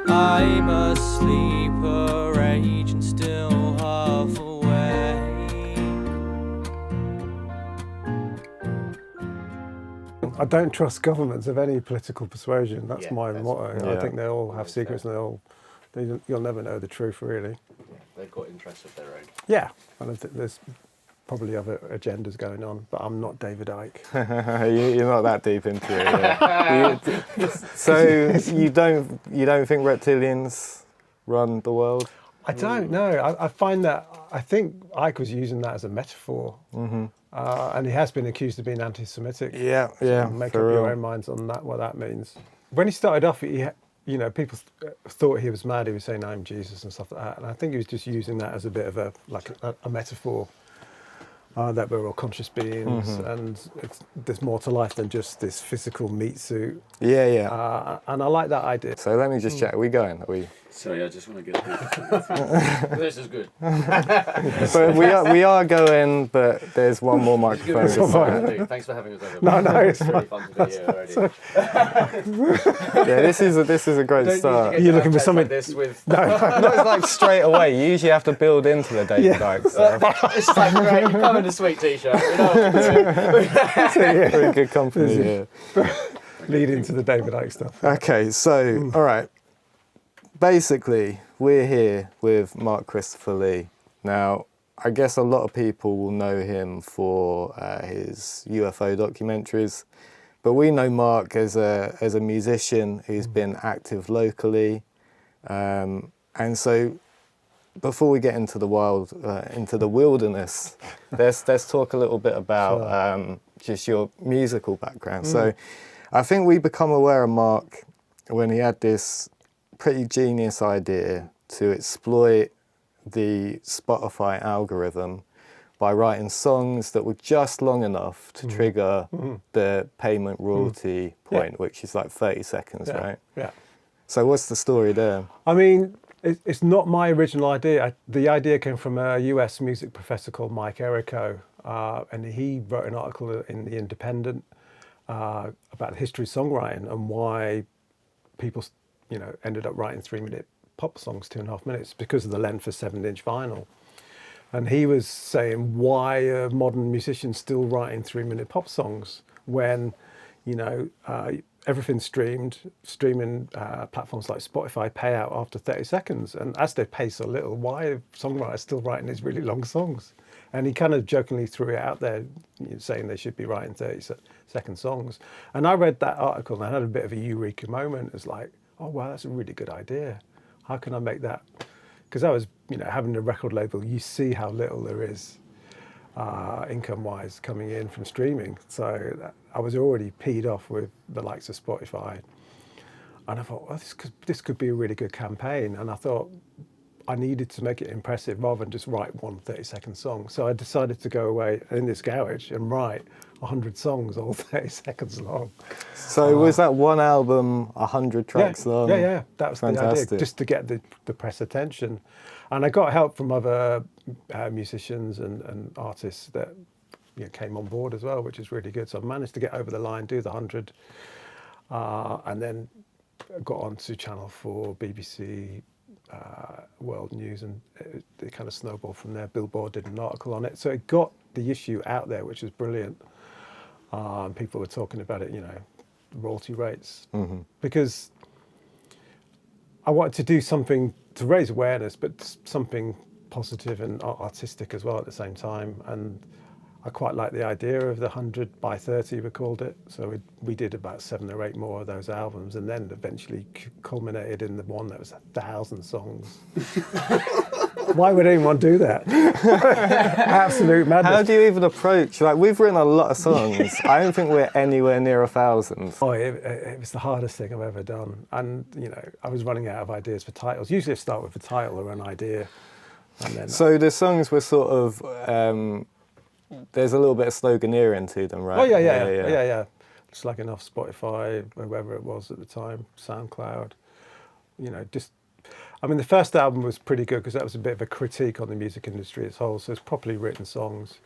I'm asleep, a rage and still half awake. I don't trust governments of any political persuasion. That's my motto. Yeah. I think they all have secrets and you'll never know the truth, really. They've got interests of their own. Yeah, and I think there's probably other agendas going on, but I'm not David Icke. You're not that deep into it. Yeah. So you don't think reptilians run the world? I don't know. I find that, I think Icke was using that as a metaphor. And he has been accused of being anti-Semitic. Yeah, So make up your own minds on that, what that means. When he started off, people thought he was mad. He was saying, "I'm Jesus" and stuff like that. And I think he was just using that as a bit of a metaphor. That we're all conscious beings, and there's more to life than just this physical meat suit. Yeah. And I like that idea. So let me just check. Are we going? Are we? Sorry, I just want to get this is good. But we are going. But there's one more microphone. Thanks for having us over. No, it's really fun to be here already. Yeah, this is a great start. You're looking for something like this with Not like straight away. You usually have to build into the David Icke stuff. it's like great, you come in a sweet t-shirt. You know what to do. Very good company. Yeah. lead into the David Icke stuff. Okay, so all right. Basically, we're here with Mark Christopher Lee. Now, I guess a lot of people will know him for his UFO documentaries, but we know Mark as a musician who's been active locally, and so before we get into the wilderness, let's talk a little bit about just your musical background. So, I think we become aware of Mark when he had this pretty genius idea to exploit the Spotify algorithm by writing songs that were just long enough to trigger the payment royalty point, which is like 30 seconds, right? Yeah. So what's the story there? I mean, it's not my original idea. The idea came from a US music professor called Mike Errico, and he wrote an article in The Independent about the history of songwriting and why people, ended up writing 3-minute pop songs, 2.5 minutes, because of the length of 7-inch vinyl. And he was saying, why are modern musicians still writing 3-minute pop songs when, everything's streaming platforms like Spotify pay out after 30 seconds. And as they pay so little, why are songwriters still writing these really long songs? And he kind of jokingly threw it out there, saying they should be writing 30-second songs. And I read that article and I had a bit of a eureka moment. It's like, oh, wow, that's a really good idea. How can I make that? Because I was, having a record label, you see how little there is income-wise coming in from streaming. So I was already peed off with the likes of Spotify. And I thought, well, this could be a really good campaign. And I thought I needed to make it impressive rather than just write one 30-second song. So I decided to go away in this garage and write 100 songs, all 30 seconds long. So was that one album 100 tracks long? Yeah. That was Fantastic. the idea, just to get the press attention. And I got help from other musicians and artists that came on board as well, which is really good. So I managed to get over the line, do the 100, and then got onto Channel 4, BBC, World News, and it kind of snowballed from there. Billboard did an article on it. So it got the issue out there, which was brilliant. People were talking about it, royalty rates, because I wanted to do something to raise awareness, but something positive and artistic as well at the same time. And I quite like the idea of the 100 by 30, we called it. So we did about 7 or 8 more of those albums, and then eventually culminated in the one that was 1,000 songs. Why would anyone do that? Absolute madness. How do you even approach? Like, we've written a lot of songs. I don't think we're anywhere near 1,000. Oh, it was the hardest thing I've ever done. And, I was running out of ideas for titles. Usually I start with a title or an idea. And then So the songs were sort of, there's a little bit of sloganeering to them, right? Oh, yeah. Slagging off Spotify, whoever it was at the time, SoundCloud. The first album was pretty good because that was a bit of a critique on the music industry as a whole. So it's properly written songs.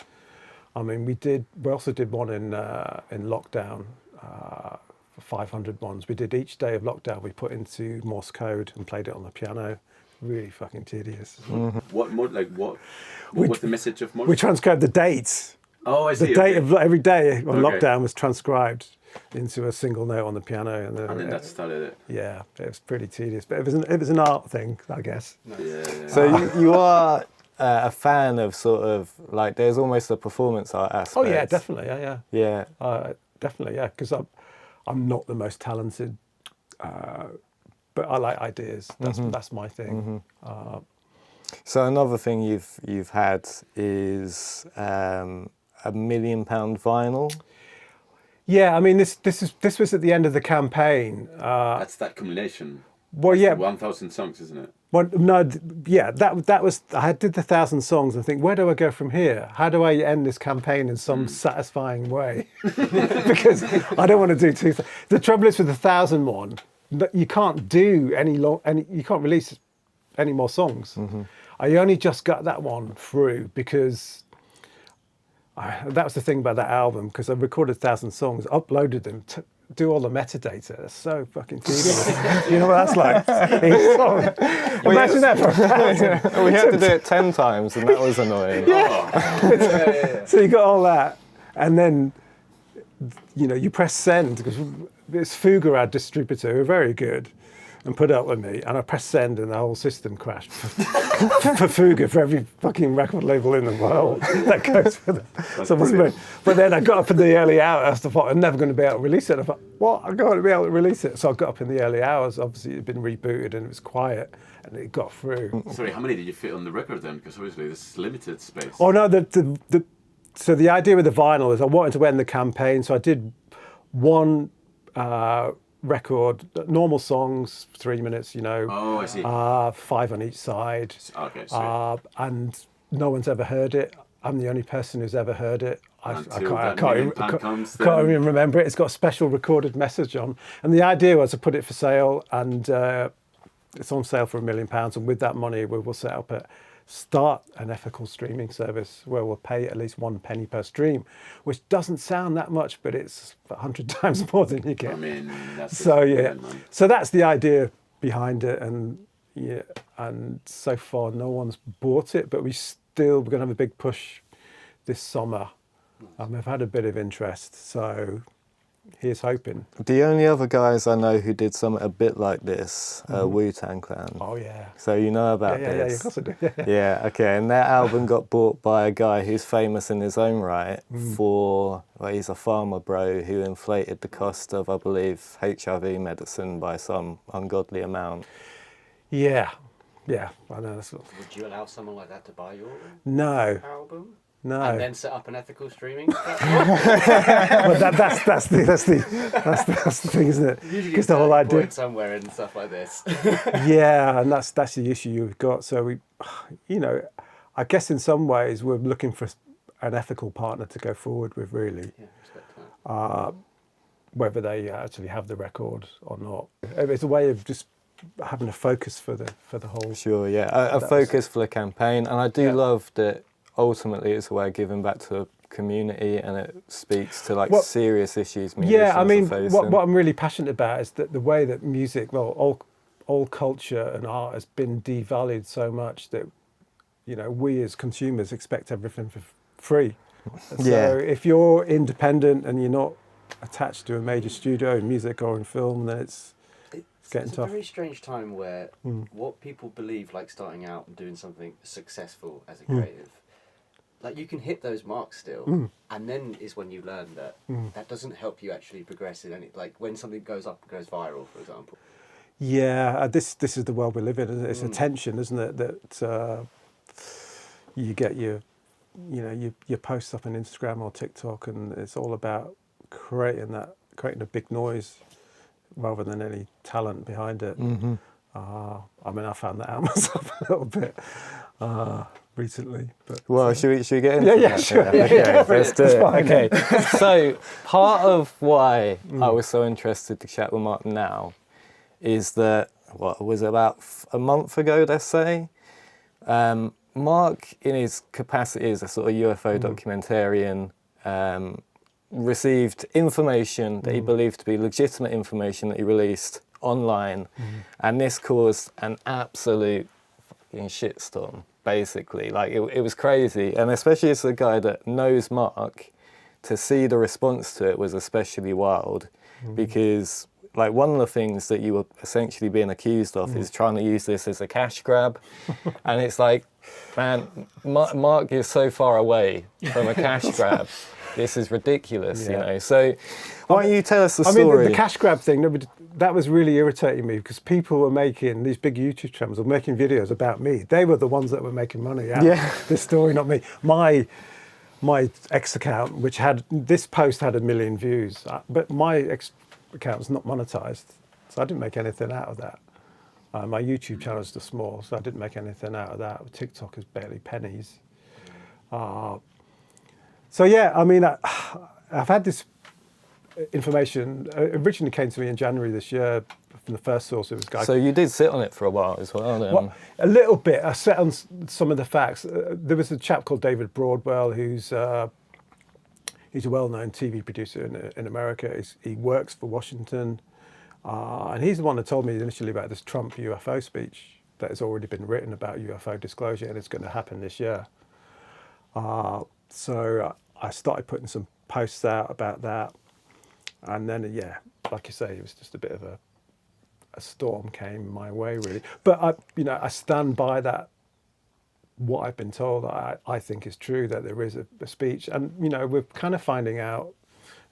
We also did one in lockdown 500 ones. We did each day of lockdown. We put into Morse code and played it on the piano. Really fucking tedious. What was the message of Morse? We transcribed the dates. Oh, I see. The date of every day of Okay. lockdown was transcribed into a single note on the piano, and then that started it. yeah, it was pretty tedious, but it was an art thing, I guess. Yeah. So you are a fan of sort of like there's almost a performance art aspect. Oh yeah, definitely, yeah. Yeah. Definitely, yeah, because I'm not the most talented, but I like ideas. That's my thing. So another thing you've had is £1 million vinyl. Yeah, I mean this was at the end of the campaign. That's that culmination. Well, yeah. 1,000 songs, isn't it? Well, no, yeah, that was. I did the 1,000 songs and think, where do I go from here? How do I end this campaign in some satisfying way? Because I don't want to do two. The trouble is with the 1,000 one, you can't do you can't release any more songs. I only just got that one through because that was the thing about that album, because I recorded 1,000 songs, uploaded them, do all the metadata. That's so fucking tedious. You know what that's like? Each song. Imagine that for 1,000. We had to do it 10 times, and that was annoying. So you got all that, and then you press send, because this Fugger ad distributor who are very good and put up with me, and I pressed send and the whole system crashed for Fugger, for every fucking record label in the world that goes with it. So but then I got up in the early hours, I thought I'm never going to be able to release it. I thought, what? I'm going to be able to release it. So I got up in the early hours, obviously it had been rebooted and it was quiet, and it got through. Sorry, how many did you fit on the record then? Because obviously this is limited space. Oh no, so the idea with the vinyl is I wanted to end the campaign, so I did one record, normal songs, 3 minutes, Oh, I see. 5 on each side. Okay, sorry. And no one's ever heard it. I'm the only person who's ever heard it. I Until that million pound comes, then. can't even remember it. It's got a special recorded message on. And the idea was to put it for sale, and it's on sale for £1 million. And with that money, we will start an ethical streaming service where we'll pay at least 1 penny per stream, which doesn't sound that much, but it's 100 times more than you get. I mean, that's So yeah, brilliant, man. so that's the idea behind it, and so far no one's bought it, but we're going to have a big push this summer. I've had a bit of interest, so here's hoping. The only other guys I know who did something a bit like this are Wu-Tang Clan. Oh yeah. So you know about Yeah, this? of course I do. Yeah. Yeah, okay. And their album got bought by a guy who's famous in his own right he's a farmer bro who inflated the cost of, I believe, HIV medicine by some ungodly amount. Yeah, I know. Would you allow someone like that to buy your No. album? No. And then set up an ethical streaming platform? Well, that's the thing, isn't it? Because the whole idea. Somewhere and stuff like this. Yeah, and that's the issue you've got. So I guess in some ways we're looking for an ethical partner to go forward with, really. Yeah, respect to that. Whether they actually have the record or not. It's a way of just having a focus for the whole. Sure, yeah. A focus for the campaign. And I do love that ultimately it's a way of giving back to the community, and it speaks to serious issues musicians I mean, are facing. what I'm really passionate about is that the way that music, all culture and art has been devalued so much that, we as consumers expect everything for free. So if you're independent and you're not attached to a major studio in music or in film, then it's getting It's tough. a very strange time where what people believe, like starting out and doing something successful as a creative, like you can hit those marks still, and then is when you learn that that doesn't help you actually progress in any. Like when something goes up and goes viral, for example. Yeah, this is the world we live in. It's attention, isn't it? That you get your posts up on Instagram or TikTok, and it's all about creating a big noise rather than any talent behind it. I mean, I found that out myself a little bit recently. But Well, should we get into that? sure. Okay, let's do it. fine. Okay, so part of why I was so interested to chat with Mark now is that, what was it, about a month ago, let's say, Mark, in his capacity as a sort of UFO documentarian, received information that he believed to be legitimate information that he released online, and this caused an absolute fucking shitstorm, basically. Like, it was crazy, and especially as a guy that knows Mark, to see the response to it was especially wild, because like one of the things that you were essentially being accused of is trying to use this as a cash grab. And it's like, man, Mark is so far away from a cash grab. This is ridiculous, you know. So why don't you tell us the story? I mean, the cash grab thing, that was really irritating me, because people were making, these big YouTube channels were making videos about me. They were the ones that were making money out of this story, not me. My X account, which had, this post had 1 million views, but my X account was not monetized, so I didn't make anything out of that. My YouTube channel is too small, so I didn't make anything out of that. TikTok is barely pennies. So yeah, I mean, I've had this information, originally came to me in January this year from the first source. It was a guy. So you did sit on it for a while as well, then? Well, a little bit. I sat on some of the facts. There was a chap called David Broadwell, who's he's a well-known TV producer in America. He works for Washington, and he's the one that told me initially about this Trump UFO speech that has already been written about UFO disclosure, and it's going to happen this year. So I started putting some posts out about that, and then yeah, like you say, it was just a bit of a storm came my way, really. But I stand by that. What I've been told, I think is true, that there is a speech, and we're kind of finding out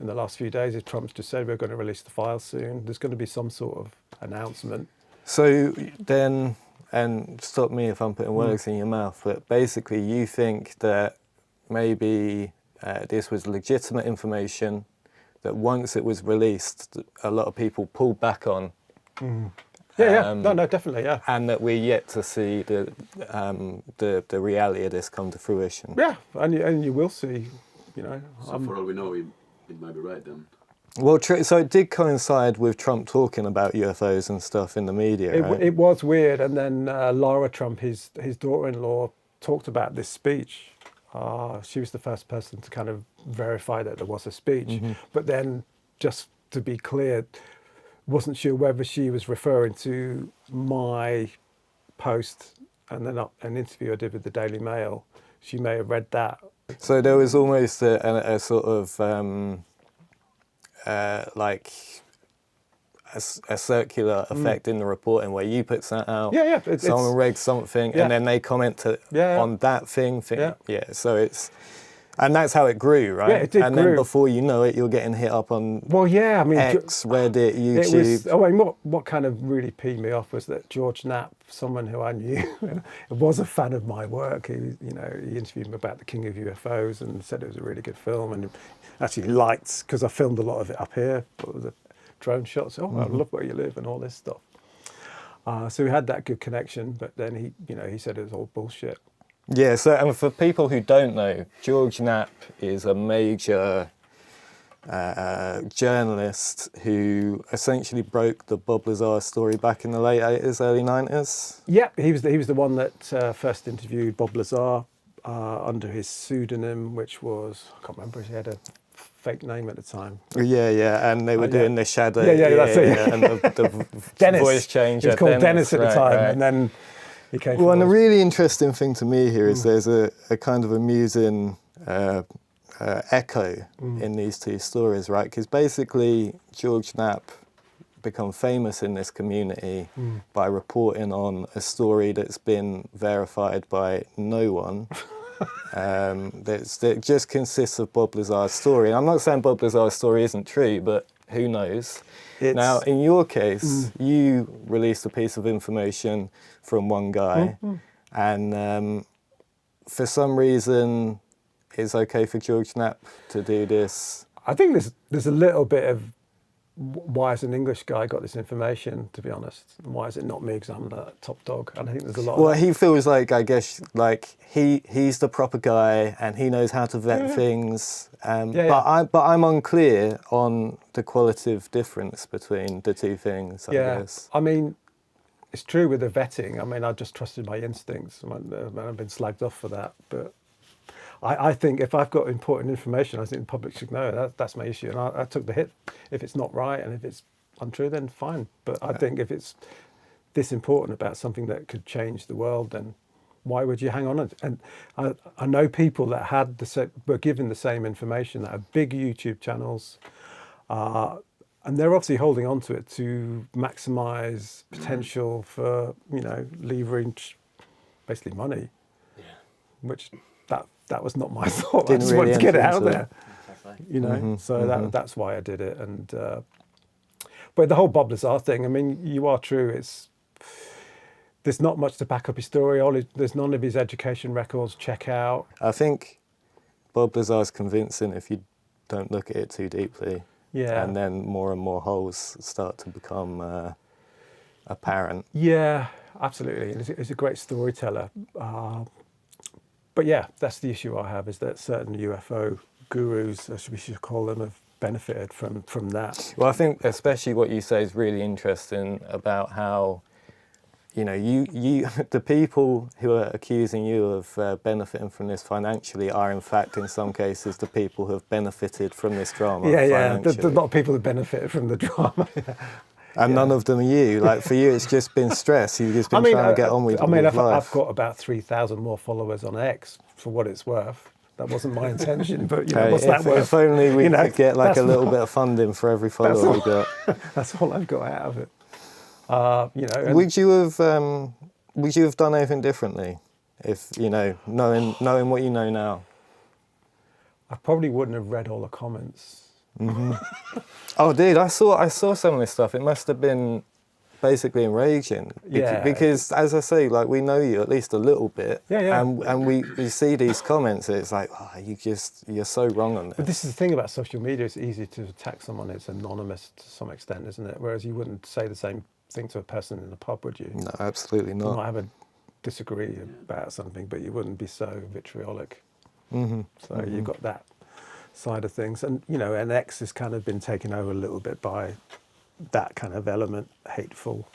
in the last few days. If Trump's just said we're going to release the files soon, there's going to be some sort of announcement. So then, and stop me if I'm putting words in your mouth, but basically you think that maybe this was legitimate information that once it was released, a lot of people pulled back on. No, definitely, yeah. And that we're yet to see the reality of this come to fruition. Yeah, and you will see, So for all we know, it might be right then. Well, so it did coincide with Trump talking about UFOs and stuff in the media, right? It was weird, and then Laura Trump, his daughter-in-law, talked about this speech. She was the first person to kind of verify that there was a speech. But then, just to be clear, wasn't sure whether she was referring to my post and then an interview I did with the Daily Mail. She may have read that. So there was almost a sort of like a circular effect in the reporting where you put something out, someone read something, and then they comment on that thing. So it's, and that's how it grew, right? Yeah, it did. And then before you know it, you're getting hit up on X, Reddit, YouTube. What kind of really peed me off was that George Knapp, someone who I knew, was a fan of my work. He interviewed me about The King of UFOs and said it was a really good film, and actually liked, because I filmed a lot of it up here. It was a drone shots. I love where you live and all this stuff. So we had that good connection, but then he said it was all bullshit. Yeah, so and for people who don't know, George Knapp is a major journalist who essentially broke the Bob Lazar story back in the late 80s, early 90s. Yeah, he was the one that first interviewed Bob Lazar under his pseudonym, which was, I can't remember, he had a fake name at the time. Yeah, and they were doing the shadow. That's it. And the Dennis. voice change. He was called Dennis at the time, and then he came. Well, and the really interesting thing to me here is there's a kind of amusing echo in these two stories, right? Because basically George Knapp become famous in this community by reporting on a story that's been verified by no one. That just consists of Bob Lazar's story. And I'm not saying Bob Lazar's story isn't true, but who knows? Now, in your case, you released a piece of information from one guy, and for some reason, it's okay for George Knapp to do this. I think there's a little bit of why has an English guy got this information, to be honest? Why is it not me, because I'm the top dog? And I think there's a lot of he feels like, I guess, like he's the proper guy and he knows how to vet things. But I'm unclear on the qualitative difference between the two things, I guess. I mean, it's true with the vetting. I mean, I just trusted my instincts. I've been slagged off for that. But I think if I've got important information, I think the public should know it. That's my issue, and I took the hit. If it's not right and if it's untrue, then fine. But I think if it's this important about something that could change the world, then why would you hang on it? And I know people that were given the same information, that have big YouTube channels, and they're obviously holding on to it to maximise potential for, leverage, basically money. Yeah. Which that was not my thought. Didn't I just really wanted to get it enter out into there, it. So that's why I did it. And but the whole Bob Lazar thing, I mean, you are true. There's not much to back up his story. There's none of his education records. Check out. I think Bob Lazar's convincing if you don't look at it too deeply. Yeah. And then more and more holes start to become apparent. Yeah, absolutely. He's a great storyteller. But yeah, that's the issue I have, is that certain UFO gurus, as we should call them, have benefited from that. Well, I think especially what you say is really interesting about how, you the people who are accusing you of benefiting from this financially are in fact, in some cases, the people who have benefited from this drama. Yeah. There's a lot of people who benefited from the drama. And none of them are you. Like, for you, it's just been stress. You've just been trying to get on with life. I've got about 3,000 more followers on X, for what it's worth. That wasn't my intention, but what's that worth? If only we could get like a little bit of funding for every follower we got. That's all I've got out of it. And Would you have done anything differently if, knowing what you know now? I probably wouldn't have read all the comments. Mm-hmm. Oh, dude, I saw some of this stuff. It must have been basically enraging. Yeah. Because, as I say, like, we know you at least a little bit. Yeah. And we see these comments. It's like, you're so wrong on this. But this is the thing about social media. It's easy to attack someone. It's anonymous to some extent, isn't it? Whereas you wouldn't say the same thing to a person in a pub, would you? No, absolutely You might not. have a disagree about something, but you wouldn't be so vitriolic. Mm-hmm. So you've got that side of things. And, and X has kind of been taken over a little bit by that kind of element, hateful.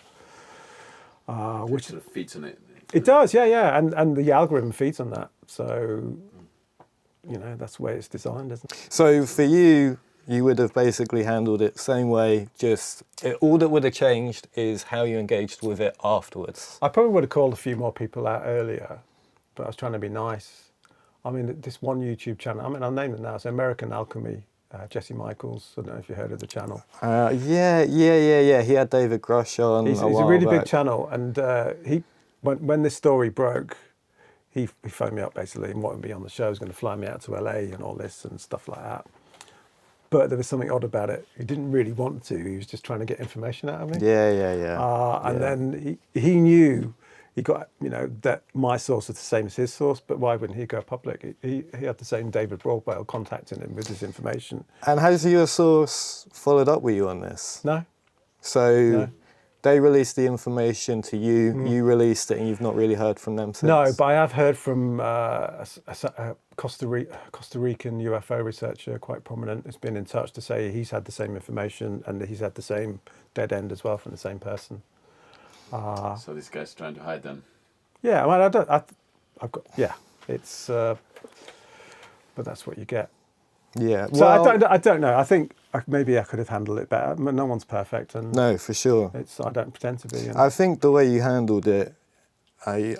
Which sort of feeds on it. It does, yeah. And the algorithm feeds on that. So, that's the way it's designed, isn't it? So for you, you would have basically handled it the same way, all that would have changed is how you engaged with it afterwards. I probably would have called a few more people out earlier, but I was trying to be nice. I mean, this one YouTube channel, I'll name it now, it's American Alchemy, Jesse Michaels. I don't know if you heard of the channel. Yeah. He had David Grush on. He's a really big channel, and when this story broke, he phoned me up basically and wanted me on the show. He was going to fly me out to LA and all this and stuff like that. But there was something odd about it. He didn't really want to. He was just trying to get information out of me. Yeah. And then he knew, he got, that my source was the same as his source, but why wouldn't he go public? He had the same David Broadwell contacting him with his information. And has your source followed up with you on this? No. So they released the information to you, you released it, and you've not really heard from them since? No, but I have heard from a Costa Rican UFO researcher, quite prominent, has been in touch to say he's had the same information and he's had the same dead end as well from the same person. So this guy's trying to hide them. Yeah, I mean, it's, but that's what you get. Yeah. So I don't know. I think maybe I could have handled it better. No one's perfect, and no, for sure. I don't pretend to be. I think the way you handled it,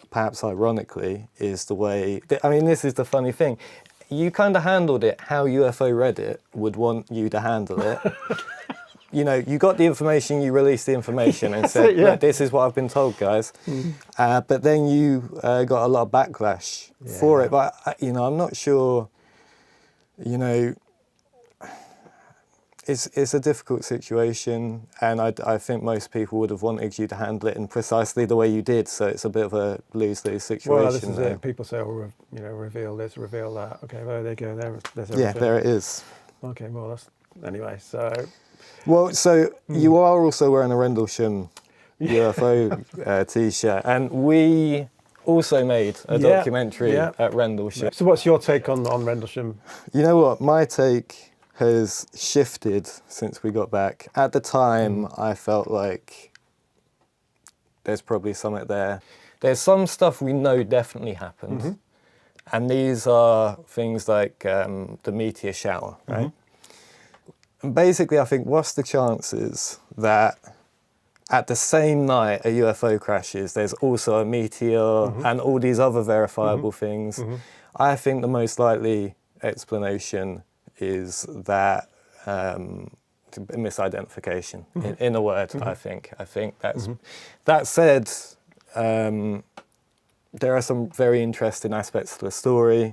perhaps ironically, is the way. I mean, this is the funny thing. You kind of handled it how UFO Reddit would want you to handle it. You got the information, you released the information and said, look, this is what I've been told, guys. But then you got a lot of backlash for it. But, I'm not sure, it's a difficult situation. And I think most people would have wanted you to handle it in precisely the way you did. So it's a bit of a lose-lose situation. Well, this is it. People say, reveal this, reveal that. Okay, well, there you go. There's everything. Yeah, there it is. Okay, well, anyway, so... Well, so you are also wearing a Rendlesham UFO T-shirt, and we also made a documentary at Rendlesham. So what's your take on Rendlesham? You know what? My take has shifted since we got back. At the time, I felt like there's probably something there. There's some stuff we know definitely happened, And these are things like the meteor shower, right? And basically, I think, what's the chances that at the same night a UFO crashes, there's also a meteor and all these other verifiable things? I think the most likely explanation is that misidentification, in a word, I think. I think that's... That said, there are some very interesting aspects to the story.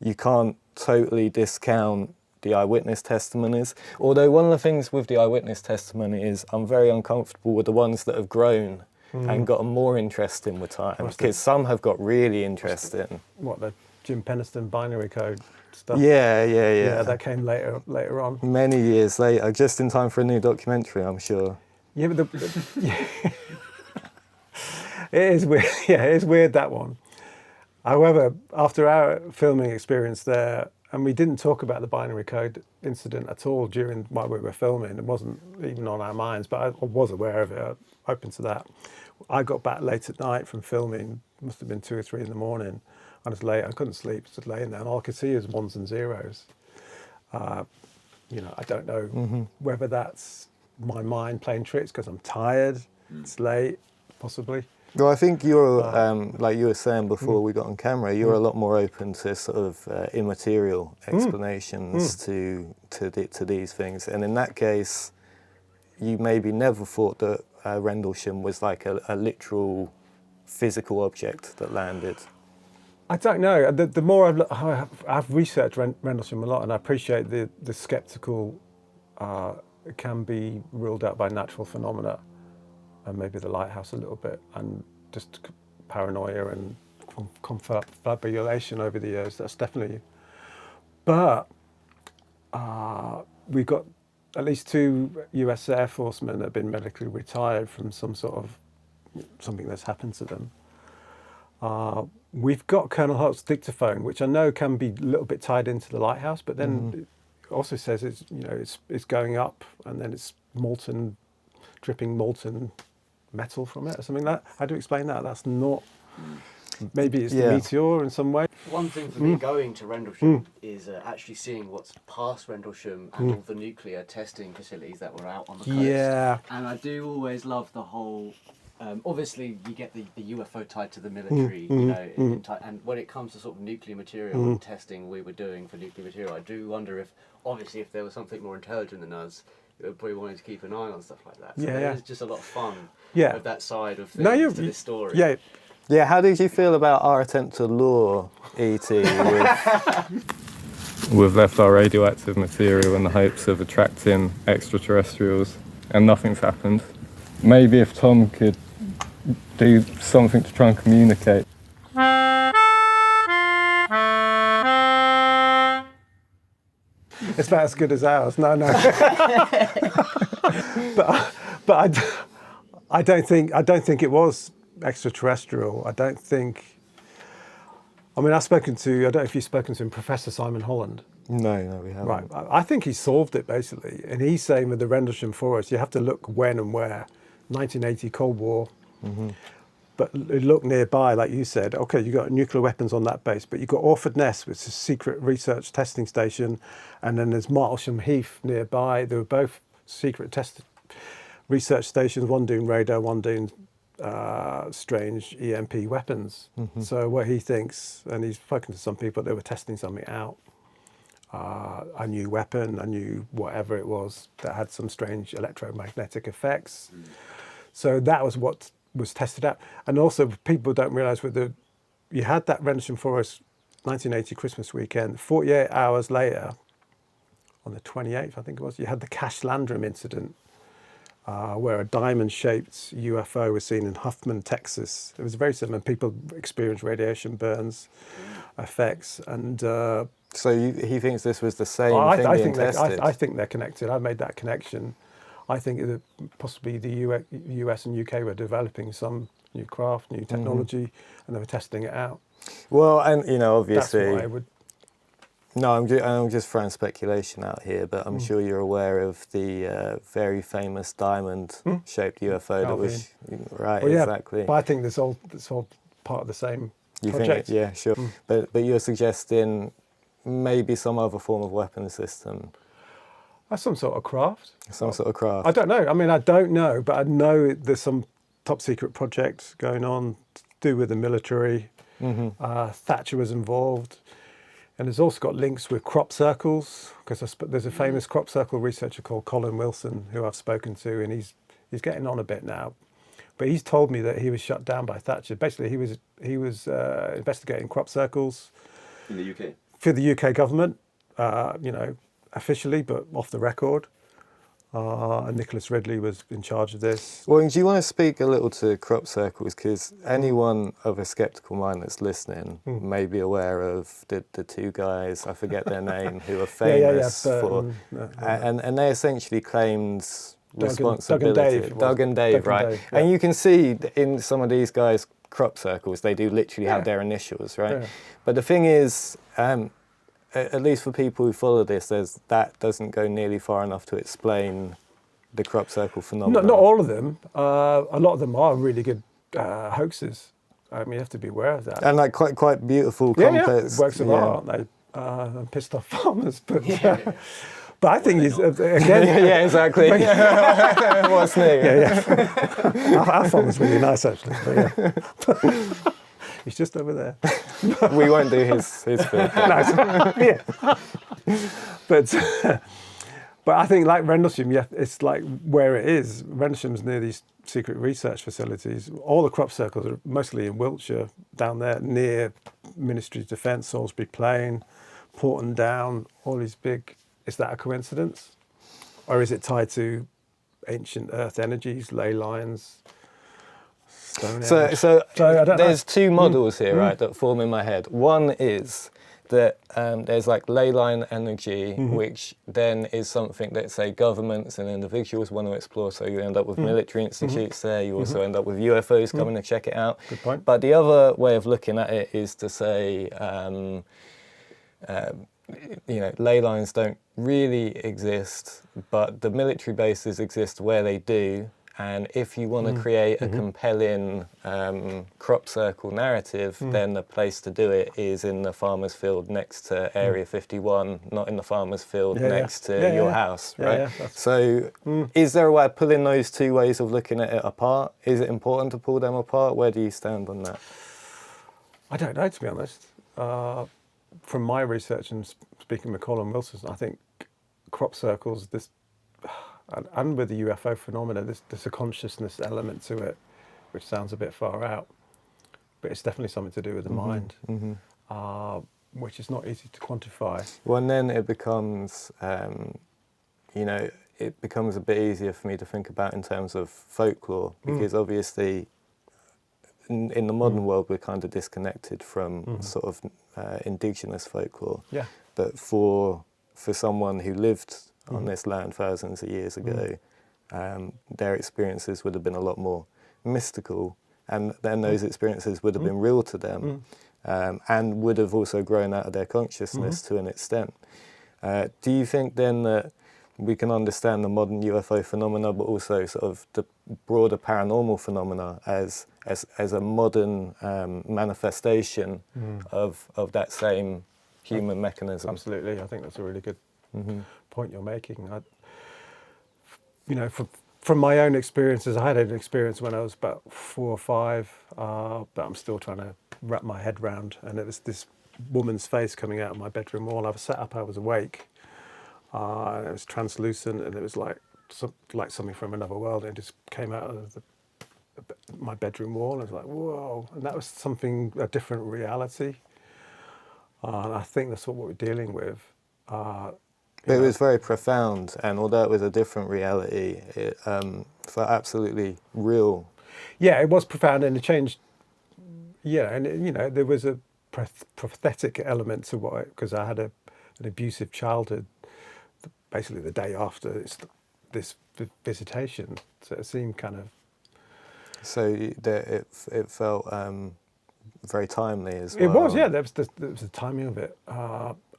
You can't totally discount the eyewitness testimonies. Although one of the things with the eyewitness testimony is I'm very uncomfortable with the ones that have grown and gotten more interesting with time, because some have got really interesting. What, the Jim Penniston binary code stuff? Yeah. That came later on. Many years later, just in time for a new documentary, I'm sure. Yeah, but it is weird. Yeah, it is weird, that one. However, after our filming experience there, and we didn't talk about the binary code incident at all while we were filming. It wasn't even on our minds, but I was aware of it, open to that. I got back late at night from filming, must have been 2 or 3 in the morning. I was late, I couldn't sleep, just laying there, and all I could see was ones and zeros. I don't know whether that's my mind playing tricks because I'm tired, it's late, possibly. Well, I think you're, like you were saying before we got on camera, you're a lot more open to sort of immaterial explanations to these things. And in that case, you maybe never thought that Rendlesham was like a literal physical object that landed. I don't know. The more I've researched Rendlesham a lot, and I appreciate the sceptical can be ruled out by natural phenomena. And maybe the lighthouse a little bit, and just paranoia and confabulation over the years. That's definitely. But we've got at least 2 US Air Forcemen that have been medically retired from some sort of something that's happened to them. We've got Colonel Holt's dictaphone, which I know can be a little bit tied into the lighthouse, but then it also says it's going up, and then it's dripping molten metal from it or something like that. How do you explain that? That's not... Maybe it's the meteor in some way. One thing for me going to Rendlesham is actually seeing what's past Rendlesham and all the nuclear testing facilities that were out on the coast. Yeah. And I do always love the whole... obviously, you get the UFO tied to the military, and when it comes to sort of nuclear material and testing we were doing for nuclear material, I do wonder if there was something more intelligent than us, probably wanted to keep an eye on stuff like that. So there's just a lot of fun with that side of things to this story. Yeah, how did you feel about our attempt to lure E.T. We've left our radioactive material in the hopes of attracting extraterrestrials, and nothing's happened. Maybe if Tom could do something to try and communicate. It's about as good as ours. No. but I don't think it was extraterrestrial. I don't think. I mean, I don't know if you've spoken to him, Professor Simon Holland. No, we haven't. Right. I think he solved it basically, and he's saying with the Rendlesham Forest, you have to look when and where. 1980 Cold War. But look nearby, like you said, okay, you've got nuclear weapons on that base, but you've got Orford Ness, which is a secret research testing station, and then there's Martlesham Heath nearby. They were both secret research stations, one doing radar, one doing strange EMP weapons. So what he thinks, and he's spoken to some people, they were testing something out. A new weapon, a new whatever it was that had some strange electromagnetic effects. So that was what was tested out. And also people don't realise you had that Rendlesham Forest 1980 Christmas weekend, 48 hours later, on the 28th I think it was, you had the Cash Landrum incident where a diamond-shaped UFO was seen in Huffman, Texas. It was very similar. People experienced radiation burns effects, and so he thinks this was the same thing being tested? I think they're connected. I made that connection. I think that possibly the US and UK were developing some new craft, new technology, and they were testing it out. Well, and obviously... That's what I would... No, I'm just throwing speculation out here, but I'm sure you're aware of the very famous diamond-shaped UFO that was... Right, well, yeah, exactly. But I think it's all part of the same... You project. think? Yeah, sure. But you're suggesting maybe some other form of weapon system, That's some sort of craft. some sort of craft. I don't know. I mean, I don't know, but I know there's some top secret project going on to do with the military. Thatcher was involved. And there's also got links with crop circles, because there's a famous crop circle researcher called Colin Wilson, who I've spoken to, and he's getting on a bit now. But he's told me that he was shut down by Thatcher. Basically, he was investigating crop circles In the UK. for the UK government, officially, but off the record. And Nicholas Ridley was in charge of this. Well, do you want to speak a little to crop circles? Because anyone of a sceptical mind that's listening may be aware of the two guys, I forget their name, who are famous for... And they essentially claimed responsibility. Doug and Dave, right? Yeah. And you can see in some of these guys' crop circles, they do literally have their initials, right? Yeah. But the thing is... at least for people who follow this, that doesn't go nearly far enough to explain the crop circle phenomenon. Not all of them. A lot of them are really good hoaxes. I mean, you have to be aware of that. And like quite beautiful, complex works of art, aren't they? Pissed off farmers, but but I think he's again. yeah, exactly. What's new? Yeah. Our farmer's really nice actually. But yeah. He's just over there. We won't do his bit. Yeah. But I think like Rendlesham, it's like where it is. Rendlesham's near these secret research facilities. All the crop circles are mostly in Wiltshire, down there near Ministry of Defence, Salisbury Plain, Porton Down, all these big... Is that a coincidence? Or is it tied to ancient earth energies, ley lines... So I don't there's know. two models here, right, that form in my head. One is that there's like ley line energy, which then is something that, say, governments and individuals want to explore. So you end up with military institutes there. You also end up with UFOs coming to check it out. Good point. But the other way of looking at it is to say, ley lines don't really exist, but the military bases exist where they do. And if you want to create a compelling crop circle narrative, then the place to do it is in the farmer's field next to Area 51, not in the farmer's field next to your house, right? So is there a way of pulling those two ways of looking at it apart? Is it important to pull them apart? Where do you stand on that? I don't know, to be honest. From my research and speaking with Colin Wilson, I think crop circles, and with the UFO phenomena, there's a consciousness element to it, which sounds a bit far out, but it's definitely something to do with the mind, which is not easy to quantify. Well, and then it becomes, it becomes a bit easier for me to think about in terms of folklore, because obviously in the modern world we're kind of disconnected from sort of indigenous folklore. Yeah. But for someone who lived on this land thousands of years ago, their experiences would have been a lot more mystical, and then those experiences would have been real to them, and would have also grown out of their consciousness to an extent. Do you think then that we can understand the modern UFO phenomena, but also sort of the broader paranormal phenomena as a modern manifestation of that same human mechanism? Absolutely, I think that's a really good point you're making. From my own experiences, I had an experience when I was about 4 or 5, but I'm still trying to wrap my head round. And it was this woman's face coming out of my bedroom wall. I was sat up, I was awake, and it was translucent, and it was like something from another world. And it just came out of my bedroom wall. I was like, whoa! And that was a different reality. And I think that's what we're dealing with. But it was very profound, and although it was a different reality, it felt absolutely real. Yeah, it was profound, and it changed. Yeah, and there was a prophetic element to because I had an abusive childhood, basically the day after this visitation. So it seemed kind of. So it felt very timely as well. It was, yeah. There was the timing of it.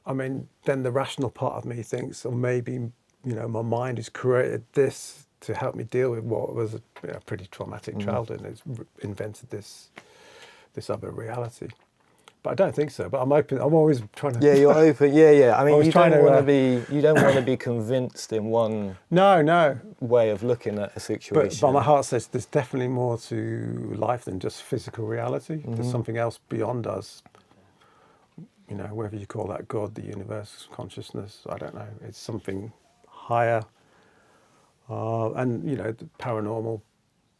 I mean, then the rational part of me thinks, or maybe, my mind has created this to help me deal with what was a pretty traumatic childhood, and it's invented this other reality. But I don't think so. But I'm open. I'm always trying to. Yeah, you're open. Yeah. I mean, was you trying don't to, want to be. You don't want to be convinced in one No. way of looking at a situation. But my heart says there's definitely more to life than just physical reality. Mm-hmm. There's something else beyond us. You know, whether you call that God, the universe, consciousness, I don't know. It's something higher. And, you know, the paranormal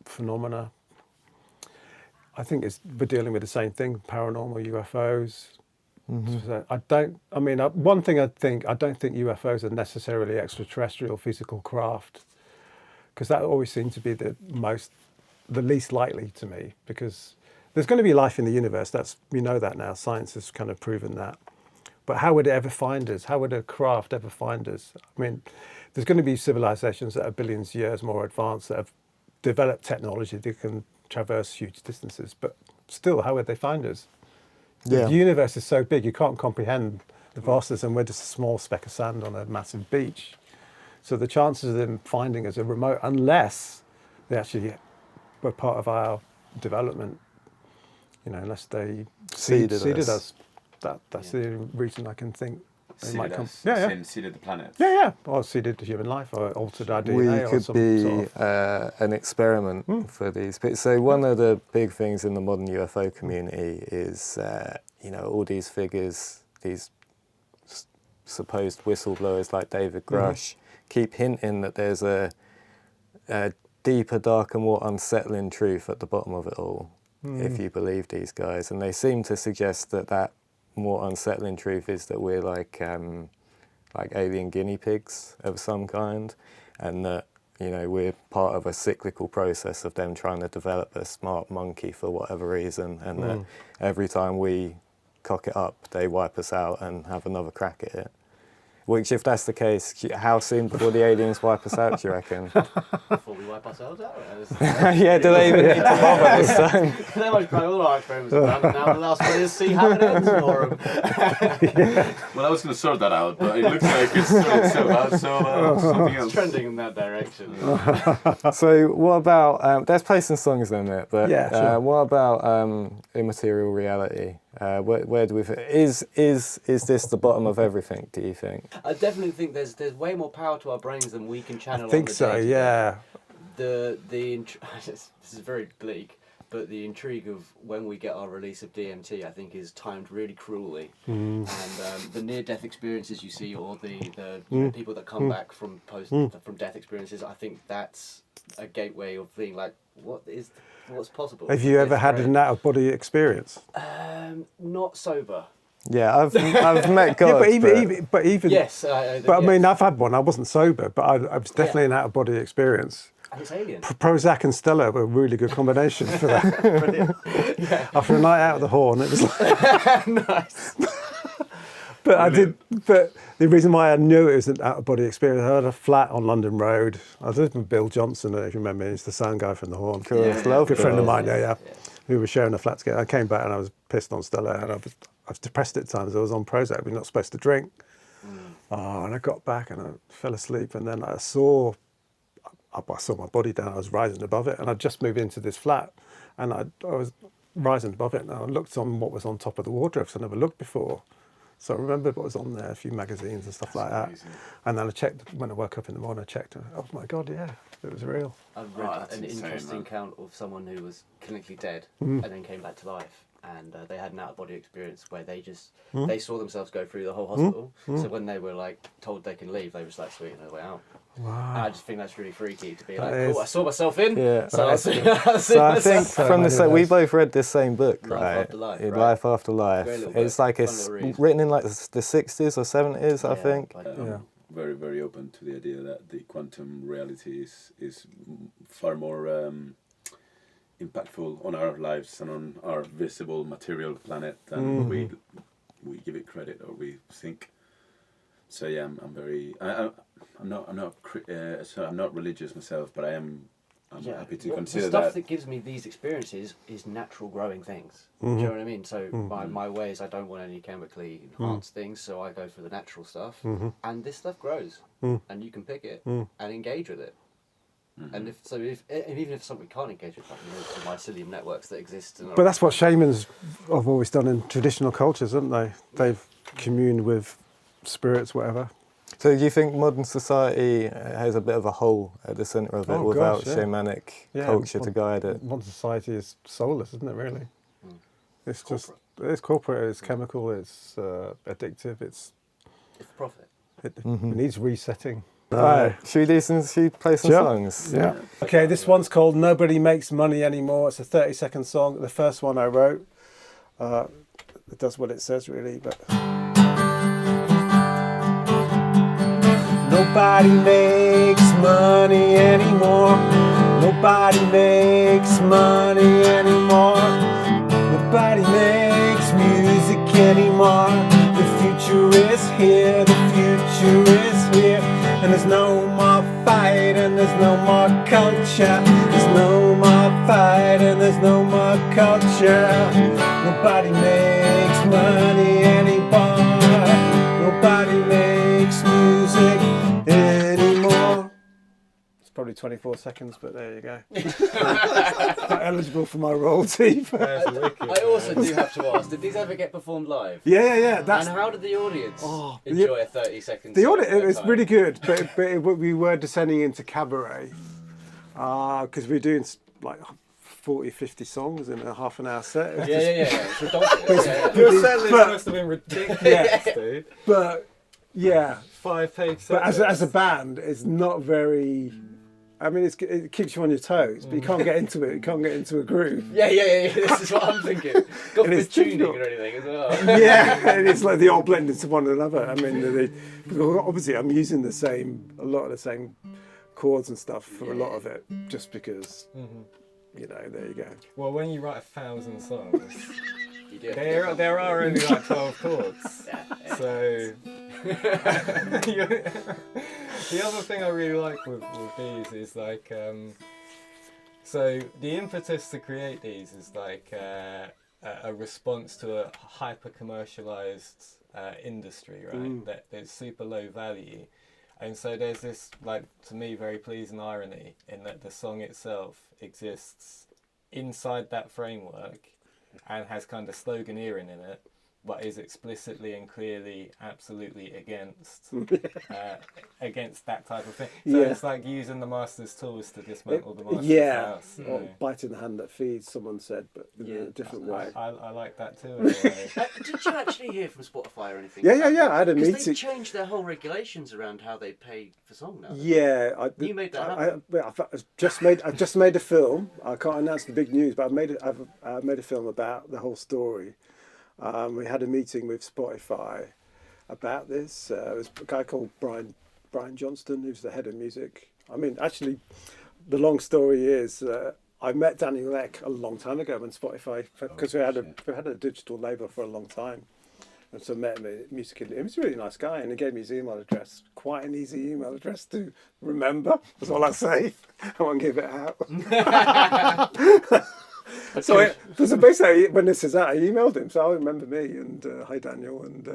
phenomena. I think we're dealing with the same thing, paranormal, UFOs. So one thing I don't think UFOs are necessarily extraterrestrial physical craft, because that always seems to be the least likely to me, because there's going to be life in the universe. We know that now. Science has kind of proven that. But how would it ever find us? How would a craft ever find us? I mean, there's going to be civilizations that are billions of years more advanced, that have developed technology that can traverse huge distances. But still, how would they find us? Yeah. The universe is so big, you can't comprehend the vastness, and we're just a small speck of sand on a massive beach. So the chances of them finding us are remote, unless they actually were part of our development. You know, unless they seeded us. That's the reason I can think they might come. Seeded the planet. Yeah. Or seeded the human life, or altered our DNA. We or could some be sort of, an experiment for these people. So one of the big things in the modern UFO community is, all these figures, these supposed whistleblowers like David Grush, keep hinting that there's a deeper, darker, more unsettling truth at the bottom of it all, if you believe these guys. And they seem to suggest that more unsettling truth is that we're like alien guinea pigs of some kind, and that we're part of a cyclical process of them trying to develop a smart monkey for whatever reason, and that every time we cock it up, they wipe us out and have another crack at it. Which, if that's the case, how soon before the aliens wipe us out, do you reckon? Before we wipe ourselves out? Yeah, do they even need to bother this time? They might try all our experiments around, and now the last one is see how it ends for them. Well, I was going to sort that out, but it looks like it's something else. It's trending in that direction. So what about, let's play some songs then, Nick, but Yeah, sure. what about immaterial reality? Where do we fit? Is this the bottom of everything, do you think? I definitely think there's way more power to our brains than we can channel. I think on the so, day-to-day. yeah. This is very bleak, but the intrigue of when we get our release of DMT, I think, is timed really cruelly. And the near-death experiences you see, or the people that come back from from death experiences, I think that's a gateway of being like, what's possible. Have you ever had an out-of-body experience? Not sober. Yeah, I've met God. But even Yes. I mean, I've had one. I wasn't sober, but I was definitely an out-of-body experience. And it's alien. Prozac and Stella were a really good combination for that. Brilliant. Yeah. After a night out at the Horn, it was like... Nice. But the reason why I knew it was an out-of-body experience, I had a flat on London Road. I was with Bill Johnson, if you remember, he's the sound guy from the Horn. Cool. Yeah. Love Good friend of Bill. mine, yeah. We were sharing a flat together. I came back and I was pissed on Stella, and I was depressed at times. I was on Prozac. We're not supposed to drink. And I got back and I fell asleep, and then I saw my body down. I was rising above it, and I'd just moved into this flat, and I was rising above it, and I looked on what was on top of the wardrobe, so I never looked before. So I remembered what was on there, a few magazines and stuff like that. Amazing. And then I checked, when I woke up in the morning, I checked, and oh my God, yeah, it was real. I've read that's an insane, interesting man. account of someone who was clinically dead and then came back to life, and they had an out-of-body experience where they saw themselves go through the whole hospital. So when they were like told they can leave, they were just like, sweet, and they went out. Wow. And I just think that's really freaky to be like, That cool, I is. saw myself in. Yeah. So I see. So I think So from many the of we those. both read this same book, Life right? After Life, right? Life After Life. Great little It's book. like Fun it's little read. written in like the 60s or 70s, I think. I'm very, very open to the idea that the quantum reality is far more impactful on our lives and on our visible material planet than we give it credit, or we think. So yeah, I'm very. I'm not religious myself, but I'm happy to consider the stuff that. that gives me these experiences is natural growing things. Do you know what I mean? So my way is I don't want any chemically enhanced things, so I go for the natural stuff. And this stuff grows, and you can pick it and engage with it. And even if somebody can't engage with that, the mycelium networks that exist. But that's what shamans have always done in traditional cultures, haven't they? They've communed with spirits, whatever. So do you think modern society has a bit of a hole at the centre of it without shamanic culture to guide it? Modern society is soulless, isn't it, really? It's corporate. It's corporate, it's chemical, it's addictive, it's profit. It needs resetting. Right, should we play some songs? Yeah. Okay, this one's called Nobody Makes Money Anymore. It's a 30-second song. The first one I wrote. It does what it says, really, but... Nobody makes money anymore. Nobody makes money anymore. Nobody makes music anymore. The future is here, the future is here. And there's no more fight and there's no more culture. There's no more fight and there's no more culture. Nobody makes money anymore. Nobody makes music anymore. It's probably 24 seconds, but there you go. Not eligible for my royalty. I also do have to ask, did these ever get performed live? Yeah. And how did the audience enjoy a 30-second song? The audience, it was really good, but we were descending into cabaret because we were doing like 40, 50 songs in a half an hour set. It's ridiculous. Your set list must have been ridiculous, dude. But yeah, 5-page set. but as a band, it's not very. I mean, it keeps you on your toes, but you can't get into it. You can't get into a groove. Yeah. This is what I'm thinking. Got And the it's tuning difficult. or anything as well. Yeah, and it's like they all blend into one another. I mean, obviously, I'm using a lot of the same chords and stuff for a lot of it, just because. You know, there you go. Well, when you write 1,000 songs, You do. there are only like 12 chords. So the other thing I really like with these is like so the impetus to create these is like a response to a hyper commercialized industry, right? That there's super low value. And so there's this, like, to me, very pleasing irony in that the song itself exists inside that framework and has kind of sloganeering in it, but is explicitly and clearly absolutely against that type of thing. So it's like using the master's tools to dismantle the master's house. Or biting the hand that feeds, someone said, but in a different way. I like that too. In a way. Did you actually hear from Spotify or anything? Yeah. I had a meeting. Because they changed their whole regulations around how they pay for song now. Yeah, You made that happen. I just made a film. I can't announce the big news, but I've made a film about the whole story. We had a meeting with Spotify about this. It was a guy called Brian Johnston, who's the head of music. I mean, actually, the long story is I met Daniel Ek a long time ago when Spotify, because we had a digital label for a long time. And so I met him at Music. He was a really nice guy, and he gave me his email address. Quite an easy email address to remember. That's all I say. I won't give it out. So basically, when this is out, I emailed him. So I remember me and hi Daniel, and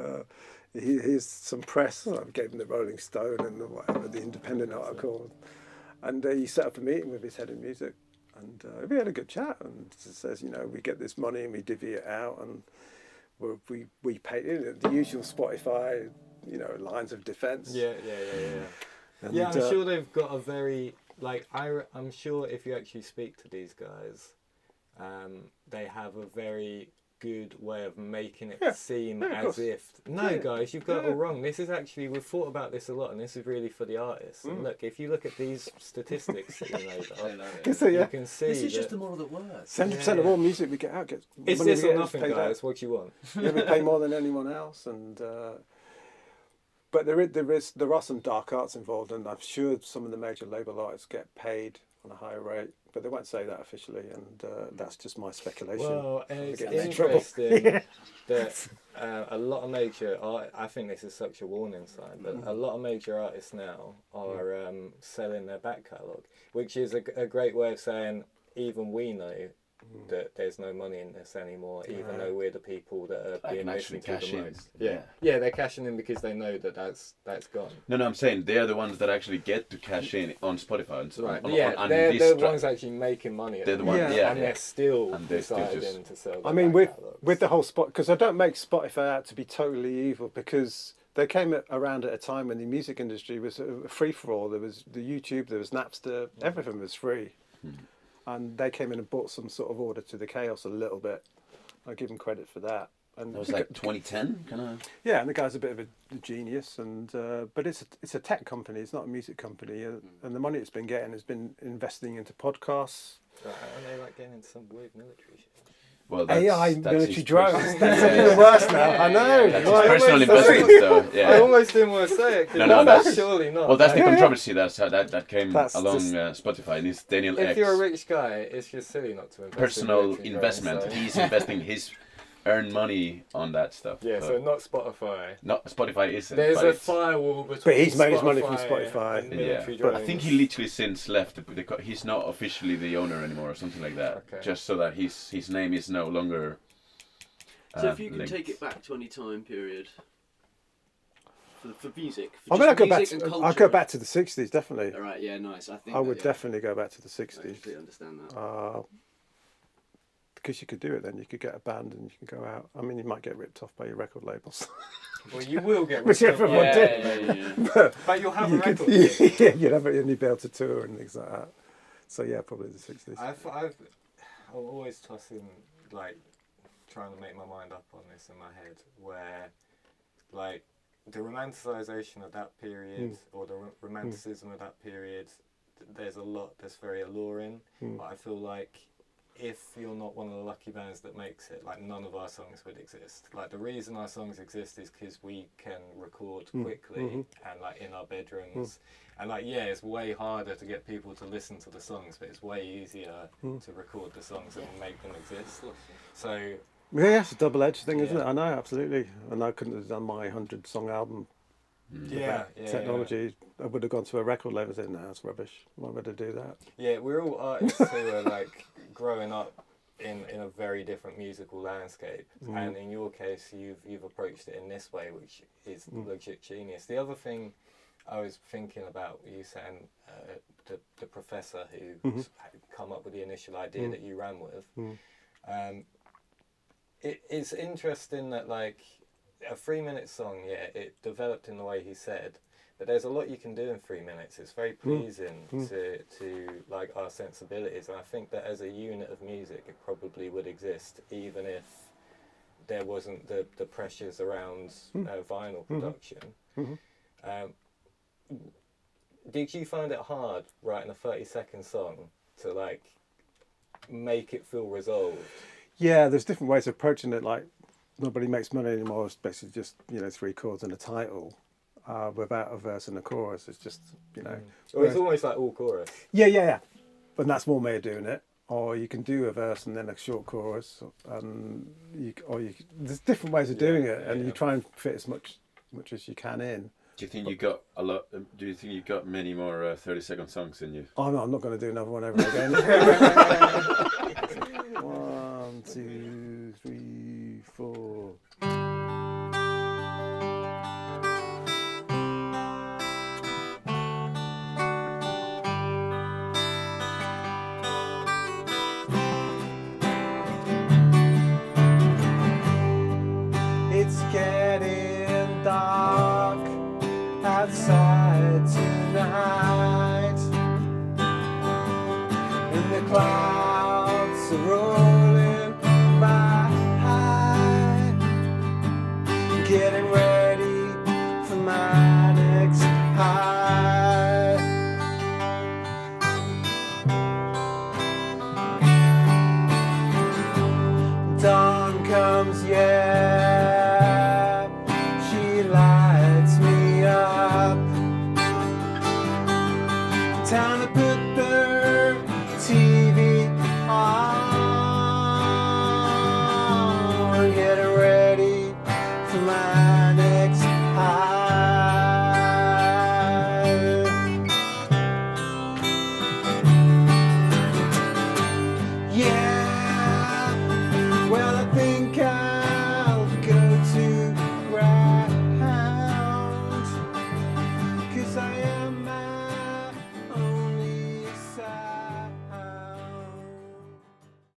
here's some press. I gave him the Rolling Stone and the Independent article, and he set up a meeting with his head of music, and we had a good chat. And he says, we get this money and we divvy it out, and we pay the usual Spotify, lines of defence. Yeah. And, I'm sure they've got a very I'm sure if you actually speak to these guys. They have a very good way of making it seem as if... No, guys, you've got it all wrong. This is actually... We've thought about this a lot, and this is really for the artists. And look, if you look at these statistics that you made up, you can see This is just the model that works. 70% of all music we get out gets... It's this or nothing, guys. Out. What do you want? Yeah, we pay more than anyone else, and... But there are some dark arts involved, and I'm sure some of the major label artists get paid on a higher rate, but they won't say that officially, and that's just my speculation. Well, it's interesting that a lot of major art, I think this is such a warning sign, but a lot of major artists now are selling their back catalogue, which is a great way of saying even we know that there's no money in this anymore, even though we're the people that are I being can actually listened to cash the in. most. Yeah. Yeah, they're cashing in because they know that that's gone. No, I'm saying they are the ones that actually get to cash in on Spotify. And so Right. on They're this the track. ones actually making money. At They're the the ones, moment, yeah, and yeah. they're still And they're still deciding just- to sell. I their mean, back with catalogues. the whole spot, because I don't make Spotify out to be totally evil, because they came around at a time when the music industry was a free for all. There was the YouTube, there was Napster, everything was free, and they came in and brought some sort of order to the chaos a little bit. I give them credit for that. And That was like 2010, kind of. yeah, and the guy's a bit of a genius, and but it's a tech company, it's not a music company, and the money it's been getting has been investing into podcasts. Right, aren't they like getting into some weird military shit? Well, AI that's military his drones. personal- That's yeah, even worse now. I know. That's Right. his personal Almost- investment, though. Yeah. I almost didn't want to say it. 'Cause No, that's surely not. Well, that's the Yeah, yeah. controversy. That's how that came That's along just- Spotify. And it's Daniel if X. you're a rich guy, it's just silly not to invest Personal in military investment. drones, so- He's investing his earned money on that stuff. Yeah, so not Spotify. not Spotify isn't. There's but a it's- firewall between But he's made his money from Spotify. and Yeah, military but I drones. think he literally since left. He's not officially the owner anymore, or something like that. Okay. Just so that his name is no longer. So if you can linked. take it back to any time period for music, I for mean, I just go back. music and I'll culture. go back to the '60s, definitely. All right, yeah, nice. I think I would yeah, definitely go back to the I '60s. completely understand that. Because you could do it then. You could get a band and you can go out. I mean, you might get ripped off by your record labels. Well, you will get Which ripped off. everyone yeah, did. yeah. But you'll have a You could, record deal. yeah, you'd have it and you'd be able to tour and things like that. So yeah, probably the '60s. I'm always tossing, like, trying to make my mind up on this in my head, where, like, the romanticisation of that period, or the romanticism of that period, there's a lot that's very alluring, but I feel like if you're not one of the lucky bands that makes it, like, none of our songs would exist. Like, the reason our songs exist is because we can record quickly and, like, in our bedrooms. And, like, yeah, it's way harder to get people to listen to the songs, but it's way easier to record the songs and make them exist. So, Yeah, it's a double-edged thing, isn't Yeah. it? I know, absolutely. And I couldn't have done my 100-song album yeah, without technology. I would have gone to a record label and said, no, that's rubbish. Why would I do that? Yeah, we're all artists who are, like, growing up in a very different musical landscape, and in your case, you've approached it in this way, which is legit genius. The other thing I was thinking about, you saying the professor who had come up with the initial idea that you ran with. It's interesting that, like, a 3-minute song, yeah, it developed in the way he said, but there's a lot you can do in 3 minutes. It's very pleasing to like our sensibilities, and I think that as a unit of music, it probably would exist even if there wasn't the pressures around vinyl production. Did you find it hard writing a 30-second song to, like, make it feel resolved? Yeah, there's different ways of approaching it. Like, nobody makes money anymore. It's basically just, 3 chords and a title without a verse and a chorus. It's just, Or it's almost like all chorus. Yeah. But that's one way of doing it. Or you can do a verse and then a short chorus. There's different ways of doing it, and you try and fit as much as you can in. Do you think you got a lot? Do you think you got many more 30-second songs than you? Oh no, I'm not going to do another one ever again. 1, 2, 3, 4. It's getting dark outside tonight, and the clouds are rolling by, getting ready for my next high. Dawn comes, yeah.